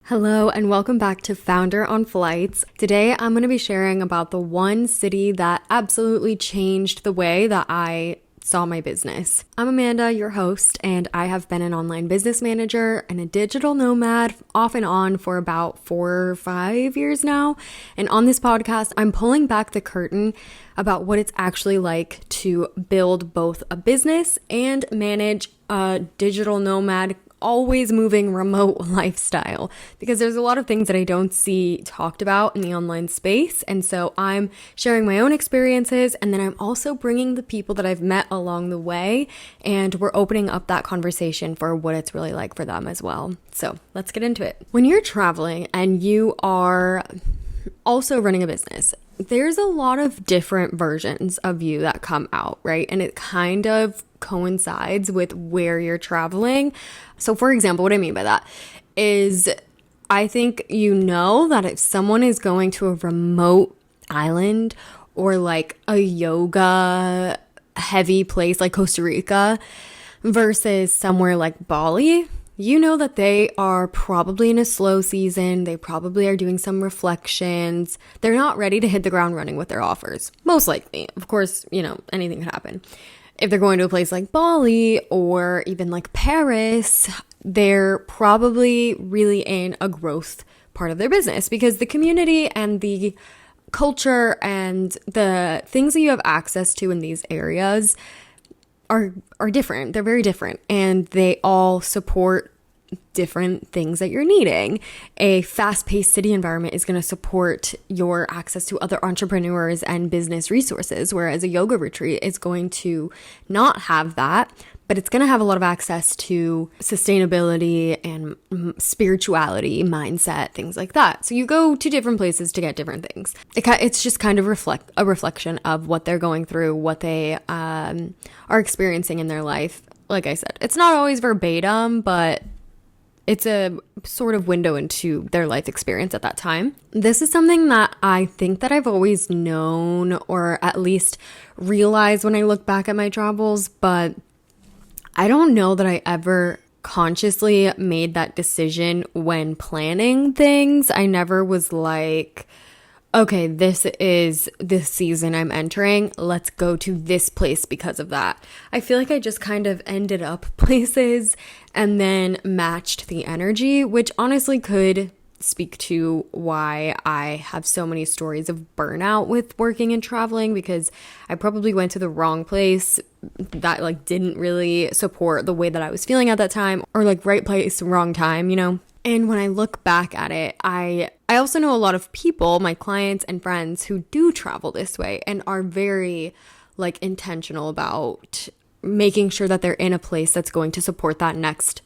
Hello and welcome back to Founder on Flights. Today I'm going to be sharing about the one city that absolutely changed the way that I saw my business. I'm Amanda, your host, and I have been an online business manager and a digital nomad off and on for about 4 or 5 years now. And on this podcast, I'm pulling back the curtain about what it's actually like to build both a business and manage a digital nomad always moving remote lifestyle, because there's a lot of things that I don't see talked about in the online space. And so I'm sharing my own experiences, and then I'm also bringing the people that I've met along the way, and we're opening up that conversation for what it's really like for them as well. So let's get into it. When you're traveling and you are also running a business, there's a lot of different versions of you that come out, right? And it kind of coincides with where you're traveling. So for example, what I mean by that is I think you know that if someone is going to a remote island or like a yoga heavy place like Costa Rica versus somewhere like Bali, you know that they are probably in a slow season. They probably are doing some reflections. They're not ready to hit the ground running with their offers. Most likely. Of course, anything could happen. If they're going to a place like Bali or even like Paris, they're probably really in a growth part of their business because the community and the culture and the things that you have access to in these areas are different. They're very different, and they all support different things that you're needing. A fast-paced city environment is going to support your access to other entrepreneurs and business resources, whereas a yoga retreat is going to not have that, but it's going to have a lot of access to sustainability and spirituality, mindset, things like that. So you go to different places to get different things. It's just kind of a reflection of what they're going through, what they are experiencing in their life. Like I said, it's not always verbatim, but it's a sort of window into their life experience at that time. This is something that I think that I've always known, or at least realized when I look back at my travels, but I don't know that I ever consciously made that decision when planning things. I never was like, okay, this is this season I'm entering. Let's go to this place because of that. I feel like I just kind of ended up places and then matched the energy, which honestly could speak to why I have so many stories of burnout with working and traveling, because I probably went to the wrong place that like didn't really support the way that I was feeling at that time, or like right place, wrong time, And when I look back at it, I also know a lot of people, my clients and friends, who do travel this way and are very like intentional about making sure that they're in a place that's going to support that next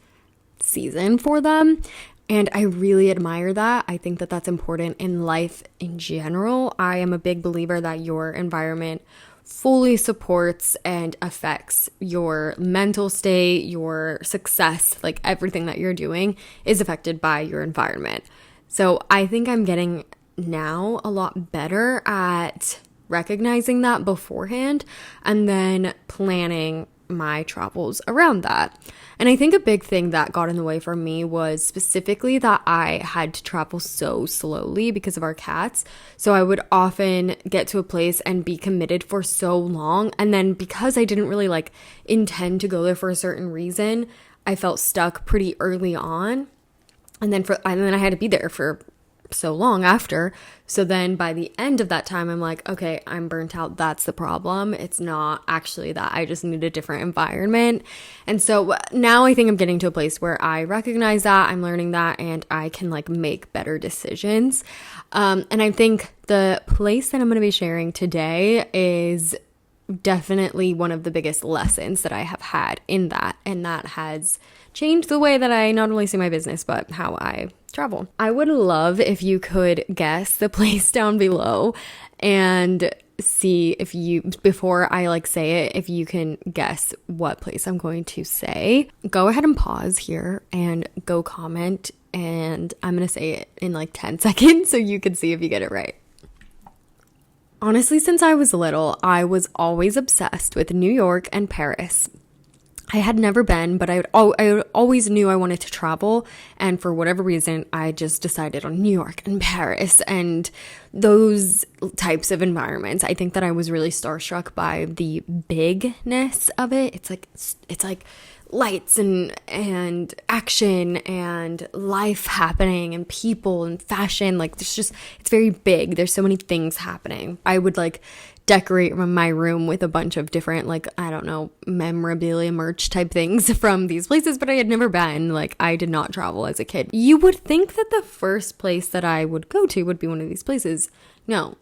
season for them. And I really admire that. I think that that's important in life in general. I am a big believer that your environment fully supports and affects your mental state, your success, like everything that you're doing is affected by your environment. So I think I'm getting now a lot better at recognizing that beforehand and then planning my travels around that. And I think a big thing that got in the way for me was specifically that I had to travel so slowly because of our cats. So I would often get to a place and be committed for so long. And then because I didn't really like intend to go there for a certain reason, I felt stuck pretty early on. And then I had to be there for so long after. So then by the end of that time, I'm like, okay, I'm burnt out. That's the problem. It's not actually that. I just need a different environment. And so now I think I'm getting to a place where I recognize that, I'm learning that, and I can like make better decisions. And I think the place that I'm going to be sharing today is definitely one of the biggest lessons that I have had in that. And that has changed the way that I not only see my business, but how I travel. I would love if you could guess the place down below and see if you, before I like say it, if you can guess what place I'm going to say. Go ahead and pause here and go comment, and I'm going to say it in like 10 seconds so you can see if you get it right. Honestly, since I was little, I was always obsessed with New York and Paris. I had never been, but I always knew I wanted to travel. And for whatever reason, I just decided on New York and Paris and those types of environments. I think that I was really starstruck by the bigness of it. It's like lights and action and life happening and people and fashion. Like it's very big. There's so many things happening. I would like decorate my room with a bunch of different, like, I don't know, memorabilia merch type things from these places, but I had never been. Like, I did not travel as a kid. You would think that the first place that I would go to would be one of these places. No.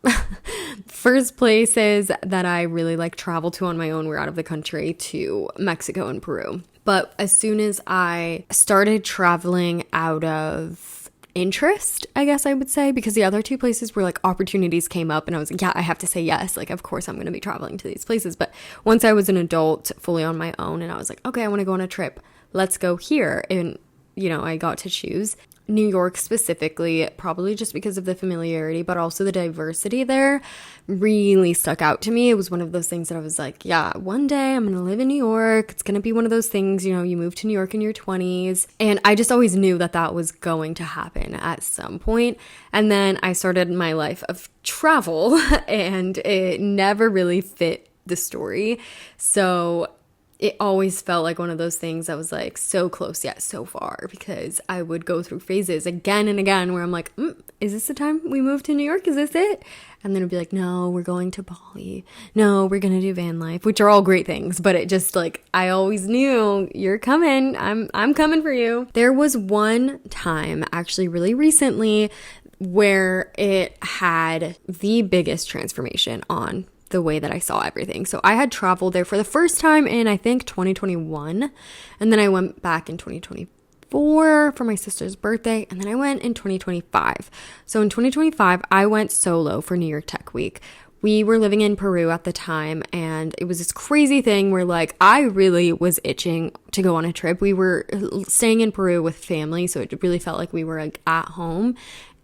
First places that I really like travel to on my own were out of the country to Mexico and Peru. But as soon as I started traveling out of interest, I guess I would say, because the other two places were like opportunities came up and I was like, yeah, I have to say yes. Like, of course I'm going to be traveling to these places. But once I was an adult fully on my own and I was like, okay, I want to go on a trip. Let's go here. And, I got to choose New York specifically, probably just because of the familiarity, but also the diversity there really stuck out to me. It was one of those things that I was like, yeah, one day I'm going to live in New York. It's going to be one of those things, you move to New York in your 20s. And I just always knew that that was going to happen at some point. And then I started my life of travel and it never really fit the story. So it always felt like one of those things that was like so close yet so far, because I would go through phases again and again where I'm like, is this the time we move to New York? Is this it? And then it'd be like, no, we're going to Bali. No, we're going to do van life, which are all great things. But it just like, I always knew you're coming. I'm coming for you. There was one time actually really recently where it had the biggest transformation on the way that I saw everything. So I had traveled there for the first time in, I think, 2021. And then I went back in 2024 for my sister's birthday. And then I went in 2025. So in 2025, I went solo for New York Tech Week. We were living in Peru at the time, and it was this crazy thing where like I really was itching to go on a trip. We were staying in Peru with family, so it really felt like we were like at home.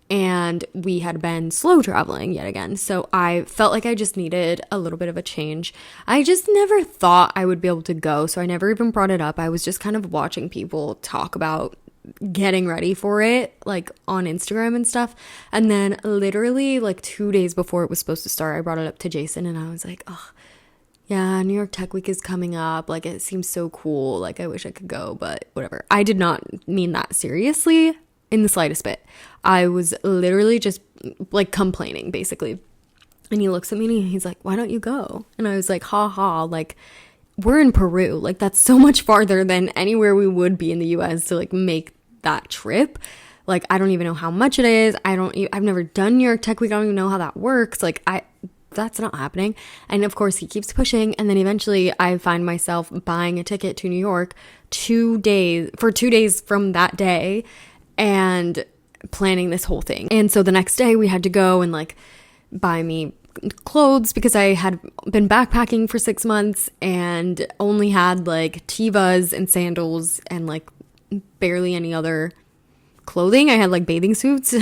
And we had been slow traveling yet again. So I felt like I just needed a little bit of a change. I just never thought I would be able to go. So I never even brought it up. I was just kind of watching people talk about getting ready for it, like on Instagram and stuff. And then literally like 2 days before it was supposed to start, I brought it up to Jason and I was like, oh, yeah, New York Tech Week is coming up. Like, it seems so cool. Like, I wish I could go, but whatever. I did not mean that seriously in the slightest bit. I was literally just like complaining basically. And he looks at me and he's like, why don't you go? And I was like, like, we're in Peru. Like, that's so much farther than anywhere we would be in the US to like make that trip. Like, I don't even know how much it is. I've never done New York Tech Week. I don't even know how that works. Like, that's not happening. And of course he keeps pushing. And then eventually I find myself buying a ticket to New York 2 days from that day and planning this whole thing. And so the next day we had to go and like buy me clothes because I had been backpacking for 6 months and only had like Tevas and sandals and like barely any other clothing. I had like bathing suits.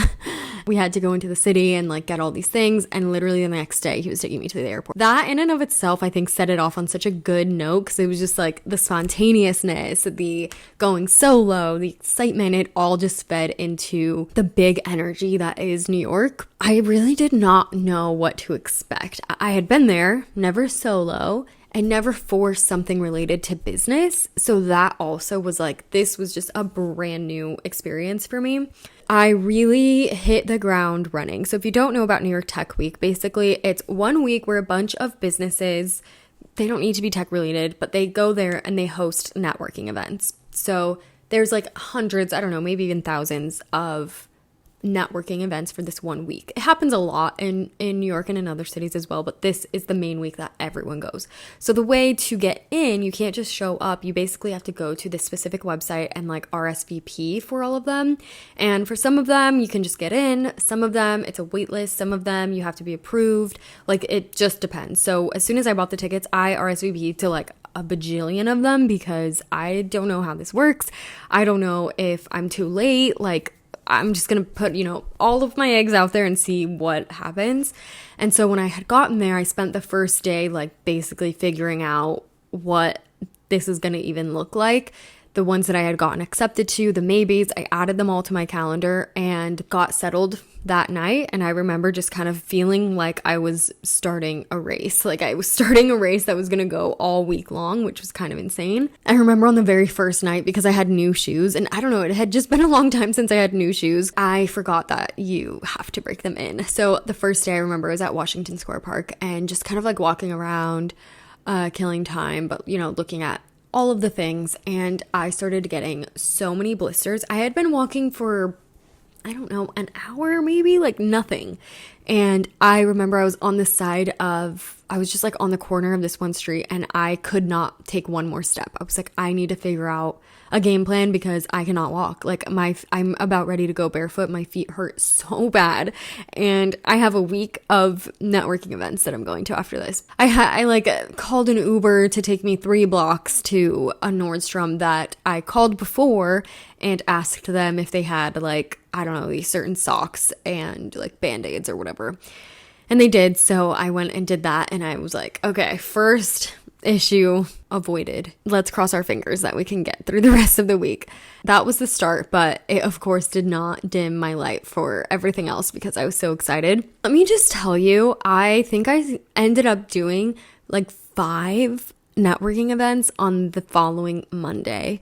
We had to go into the city and like get all these things, and literally the next day he was taking me to the airport. That in and of itself, I think, set it off on such a good note, because it was just like the spontaneousness, the going solo, the excitement, it all just fed into the big energy that is New York. I really did not know what to expect. I had been there, never solo, I never forced something related to business. So that also was like, this was just a brand new experience for me. I really hit the ground running. So if you don't know about New York Tech Week, basically it's 1 week where a bunch of businesses, they don't need to be tech related, but they go there and they host networking events. So there's like hundreds, I don't know, maybe even thousands of networking events for this 1 week. It happens a lot in New York and in other cities as well, but this is the main week that everyone goes. So the way to get in, you can't just show up. You basically have to go to this specific website and like RSVP for all of them. And for some of them, you can just get in. Some of them, it's a wait list. Some of them, you have to be approved. Like, it just depends. So as soon as I bought the tickets, I RSVP'd to like a bajillion of them, because I don't know how this works. I don't know if I'm too late. Like, I'm just going to put, all of my eggs out there and see what happens. And so when I had gotten there, I spent the first day, like, basically figuring out what this is going to even look like. The ones that I had gotten accepted to, the maybes, I added them all to my calendar and got settled that night. And I remember just kind of feeling like I was starting a race. Like I was starting a race that was going to go all week long, which was kind of insane. I remember on the very first night, because I had new shoes, and I don't know, it had just been a long time since I had new shoes, I forgot that you have to break them in. So the first day I remember I was at Washington Square Park and just kind of like walking around, killing time, but looking at all of the things, and I started getting so many blisters. I had been walking for, I don't know, an hour maybe, like nothing. And I remember I was on the side of, I was just like on the corner of this one street, and I could not take one more step. I was like, I need to figure out a game plan because I cannot walk. Like I'm about ready to go barefoot. My feet hurt so bad. And I have a week of networking events that I'm going to after this. I called an Uber to take me 3 blocks to a Nordstrom that I called before and asked them if they had these certain socks and like Band-Aids or whatever. And they did. So I went and did that. And I was like, okay, first issue avoided. Let's cross our fingers that we can get through the rest of the week. That was the start, but it of course did not dim my light for everything else because I was so excited. Let me just tell you, I think I ended up doing like 5 networking events on the following Monday.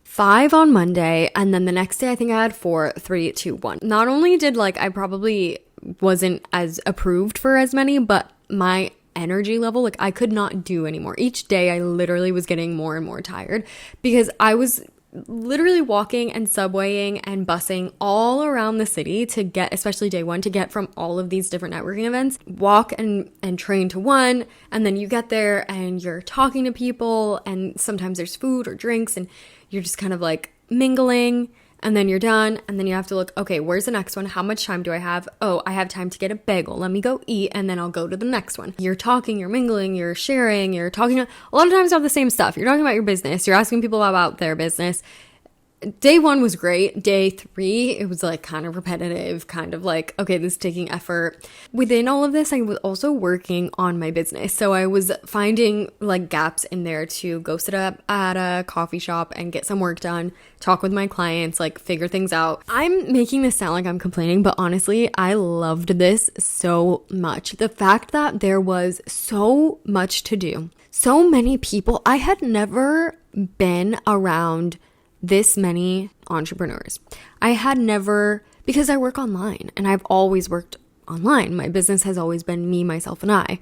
5 on Monday, and then the next day I think I had 4, 3, 2, 1. Not only did I probably wasn't as approved for as many, but my energy level, I could not do anymore. Each day I literally was getting more and more tired because I was literally walking and subwaying and busing all around the city to get, especially day one, to get from all of these different networking events, walk and train to one, and then you get there and you're talking to people, and sometimes there's food or drinks and you're just kind of mingling, and then you're done, and then you have to look, okay, where's the next one? How much time do I have? Oh, I have time to get a bagel. Let me go eat, and then I'll go to the next one. You're talking, you're mingling, you're sharing, you're talking. A lot of times about the same stuff. You're talking about your business. You're asking people about their business. Day 1 was great. Day 3, it was kind of repetitive, kind of okay, this is taking effort. Within all of this, I was also working on my business. So I was finding gaps in there to go sit up at a coffee shop and get some work done, talk with my clients, figure things out. I'm making this sound like I'm complaining, but honestly, I loved this so much. The fact that there was so much to do, so many people. I had never been around this many entrepreneurs. I had never, because I work online and I've always worked online. My business has always been me, myself, and I.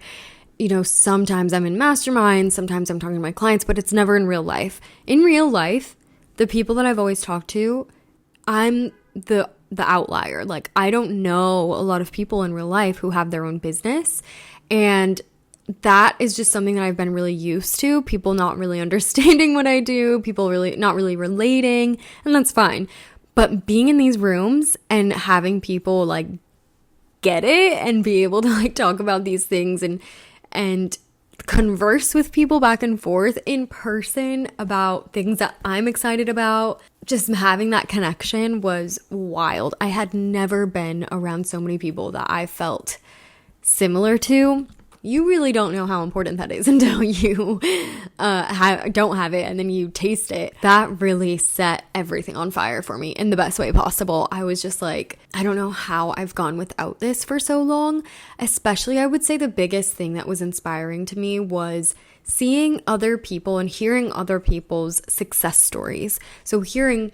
Sometimes I'm in masterminds, sometimes I'm talking to my clients, but it's never in real life. In real life, the people that I've always talked to, I'm the outlier. I don't know a lot of people in real life who have their own business, and that is just something that I've been really used to. People not really understanding what I do, people really not really relating, and that's fine. But being in these rooms and having people get it and be able to talk about these things and converse with people back and forth in person about things that I'm excited about, just having that connection was wild. I had never been around so many people that I felt similar to. You really don't know how important that is until you don't have it and then you taste it. That really set everything on fire for me in the best way possible. I was just I don't know how I've gone without this for so long. Especially, I would say the biggest thing that was inspiring to me was seeing other people and hearing other people's success stories. So hearing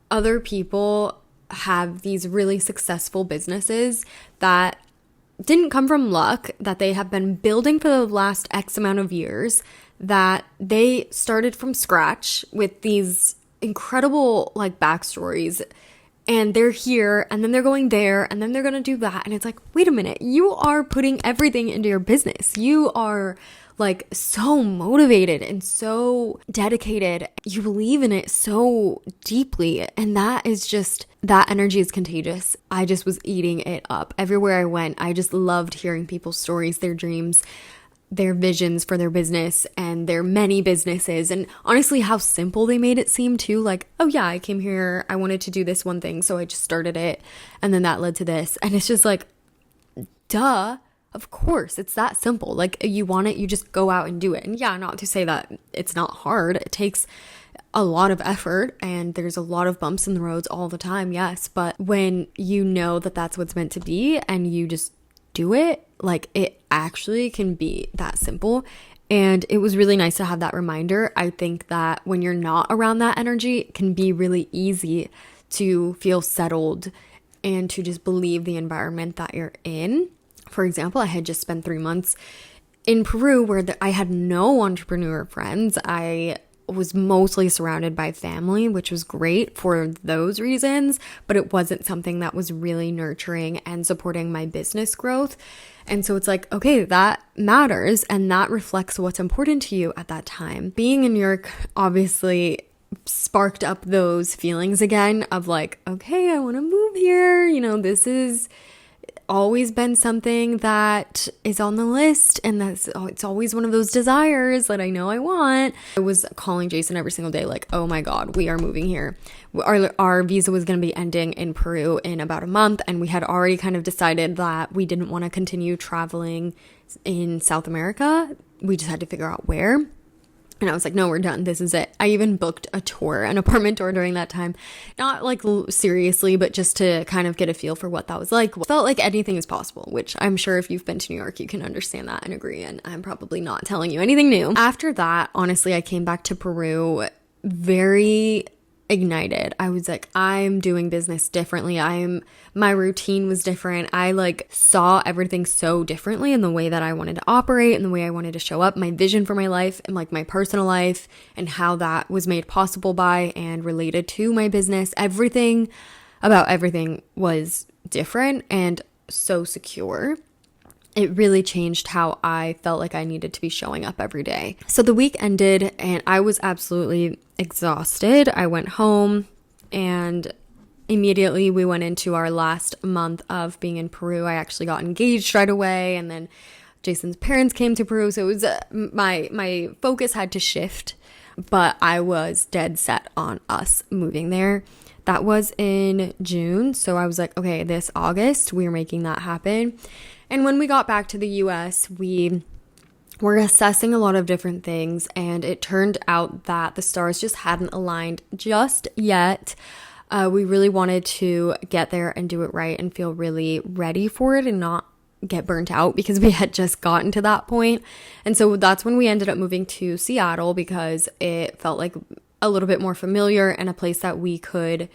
other people have these really successful businesses that didn't come from luck, that they have been building for the last X amount of years, that they started from scratch with these incredible backstories, and they're here, and then they're going there, and then they're going to do that. And it's wait a minute, you are putting everything into your business. You are so motivated and so dedicated. You believe in it so deeply. And that energy is contagious. I just was eating it up. Everywhere I went, I just loved hearing people's stories, their dreams, their visions for their business and their many businesses. And honestly, how simple they made it seem too. Oh yeah, I came here, I wanted to do this one thing, so I just started it. And then that led to this. And it's just duh. Of course, it's that simple. Like, you want it, you just go out and do it. And yeah, not to say that it's not hard. It takes a lot of effort and there's a lot of bumps in the roads all the time, yes. But when you know that that's what's meant to be and you just do it, like, it actually can be that simple. And it was really nice to have that reminder. I think that when you're not around that energy, it can be really easy to feel settled and to just believe the environment that you're in. For example, I had just spent 3 months in Peru where I had no entrepreneur friends. I was mostly surrounded by family, which was great for those reasons, but it wasn't something that was really nurturing and supporting my business growth. And so it's like, okay, that matters and that reflects what's important to you at that time. Being in New York obviously sparked up those feelings again of like, okay, I want to move here. You know, this is always been something that is on the list, and it's always one of those desires that I know I want. I was calling Jason every single day like, oh my god, we are moving here. Our visa was going to be ending in Peru in about a month, and we had already kind of decided that we didn't want to continue traveling in South America. We just had to figure out where. And I was like, no, we're done. This is it. I even booked a tour, an apartment tour during that time. Not like seriously, but just to kind of get a feel for what that was like. Felt like anything is possible, which I'm sure if you've been to New York, you can understand that and agree. And I'm probably not telling you anything new. After that, honestly, I came back to Peru very ignited. I was like, I'm doing business differently. My routine was different. I like saw everything so differently in the way that I wanted to operate and the way I wanted to show up, my vision for my life and like my personal life and how that was made possible by and related to my business. Everything about everything was different and so secure. It really changed how I felt like I needed to be showing up every day. So the week ended and I was absolutely exhausted. I went home and immediately we went into our last month of being in Peru. I actually got engaged right away, and then Jason's parents came to Peru. So it was my focus had to shift, but I was dead set on us moving there. That was in June. So I was like, okay, this August, we're making that happen. And when we got back to the US, we were assessing a lot of different things, and it turned out that the stars just hadn't aligned just yet. We really wanted to get there and do it right and feel really ready for it and not get burnt out because we had just gotten to that point. And so that's when we ended up moving to Seattle because it felt like a little bit more familiar and a place that we could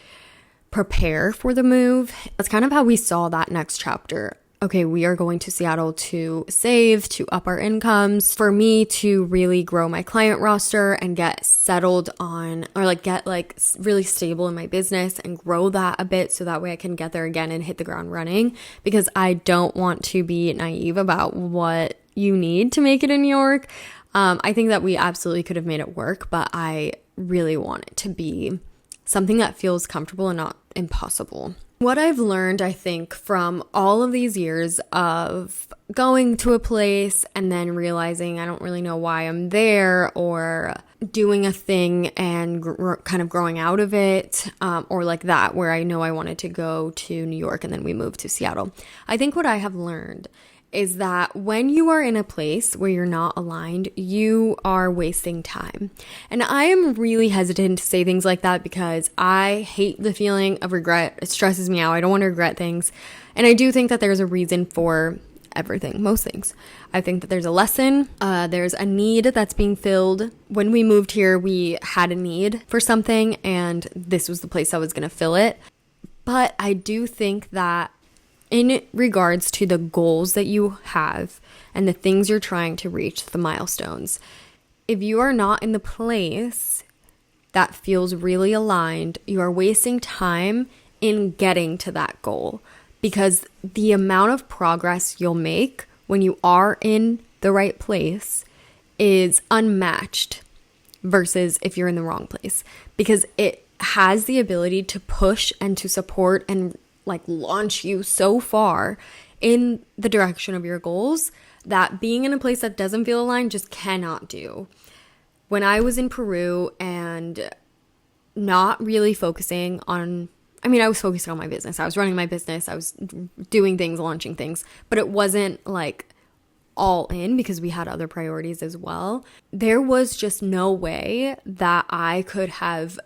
prepare for the move. That's kind of how we saw that next chapter. Okay, we are going to Seattle to save, to up our incomes, for me to really grow my client roster and get settled on, or like get like really stable in my business and grow that a bit so that way I can get there again and hit the ground running, because I don't want to be naive about what you need to make it in New York. I think that we absolutely could have made it work, but I really want it to be something that feels comfortable and not impossible. What I've learned, I think, from all of these years of going to a place and then realizing I don't really know why I'm there, or doing a thing and kind of growing out of it, or like that, where I know I wanted to go to New York and then we moved to Seattle. I think what I have learned is that when you are in a place where you're not aligned, you are wasting time. And I am really hesitant to say things like that because I hate the feeling of regret. It stresses me out. I don't want to regret things. And I do think that there's a reason for everything, most things. I think that there's a lesson, there's a need that's being filled. When we moved here, we had a need for something, and this was the place that was going to fill it. But I do think that in regards to the goals that you have and the things you're trying to reach, the milestones, if you are not in the place that feels really aligned, you are wasting time in getting to that goal, because the amount of progress you'll make when you are in the right place is unmatched versus if you're in the wrong place, because it has the ability to push and to support and like launch you so far in the direction of your goals that being in a place that doesn't feel aligned just cannot do. When I was in Peru and not really focusing on I mean, I was focusing on my business. I was running my business. I was doing things, launching things, but it wasn't like all in because we had other priorities as well. There was just no way that I could have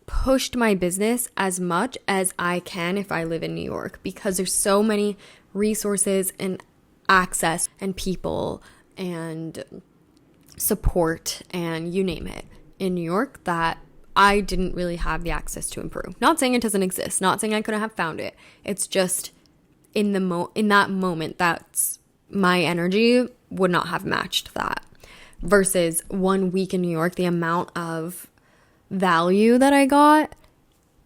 pushed my business as much as I can if I live in New York, because there's so many resources and access and people and support and you name it in New York that I didn't really have the access to improve. Not saying it doesn't exist, not saying I couldn't have found it. It's just in that moment, that's my energy would not have matched that. Versus 1 week in New York, the amount of value that I got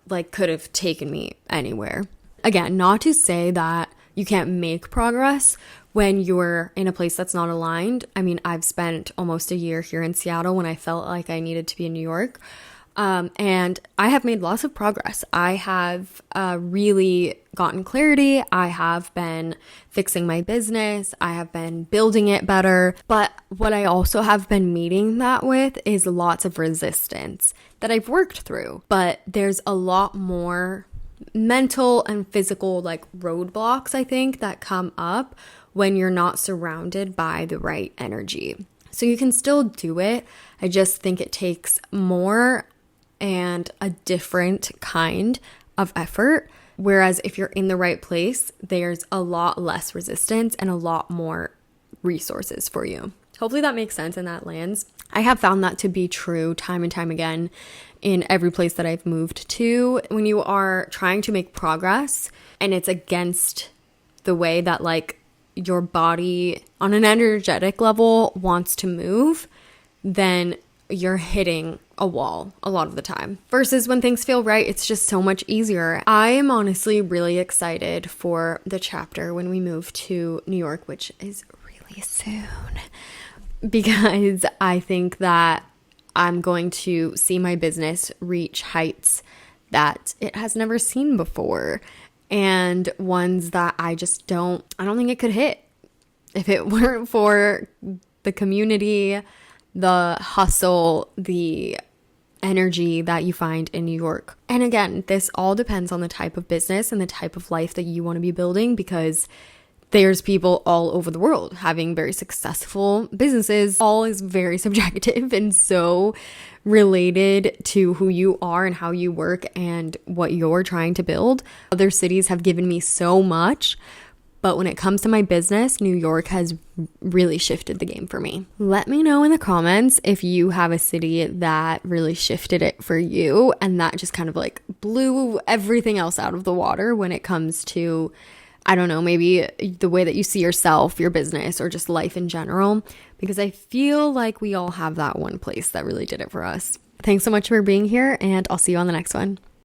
like could have taken me anywhere. Again, not to say that you can't make progress when you're in a place that's not aligned. I mean, I've spent almost a year here in Seattle when I felt like I needed to be in New York. And I have made lots of progress. I have really gotten clarity. I have been fixing my business. I have been building it better. But what I also have been meeting that with is lots of resistance that I've worked through. But there's a lot more mental and physical like roadblocks, I think, that come up when you're not surrounded by the right energy. So you can still do it. I just think it takes more and a different kind of effort. Whereas if you're in the right place, there's a lot less resistance and a lot more resources for you. Hopefully that makes sense and that lands. I have found that to be true time and time again in every place that I've moved to. When you are trying to make progress and it's against the way that like your body on an energetic level wants to move, then you're hitting a wall a lot of the time. Versus when things feel right, it's just so much easier. I am honestly really excited for the chapter when we move to New York, which is really soon, because I think that I'm going to see my business reach heights that it has never seen before, and ones that I don't think it could hit if it weren't for the community, the hustle, the energy that you find in New York. And again, this all depends on the type of business and the type of life that you want to be building, because there's people all over the world having very successful businesses. All is very subjective and so related to who you are and how you work and what you're trying to build. Other cities have given me so much, but when it comes to my business, New York has really shifted the game for me. Let me know in the comments if you have a city that really shifted it for you and that just kind of like blew everything else out of the water when it comes to, I don't know, maybe the way that you see yourself, your business, or just life in general. Because I feel like we all have that one place that really did it for us. Thanks so much for being here, and I'll see you on the next one.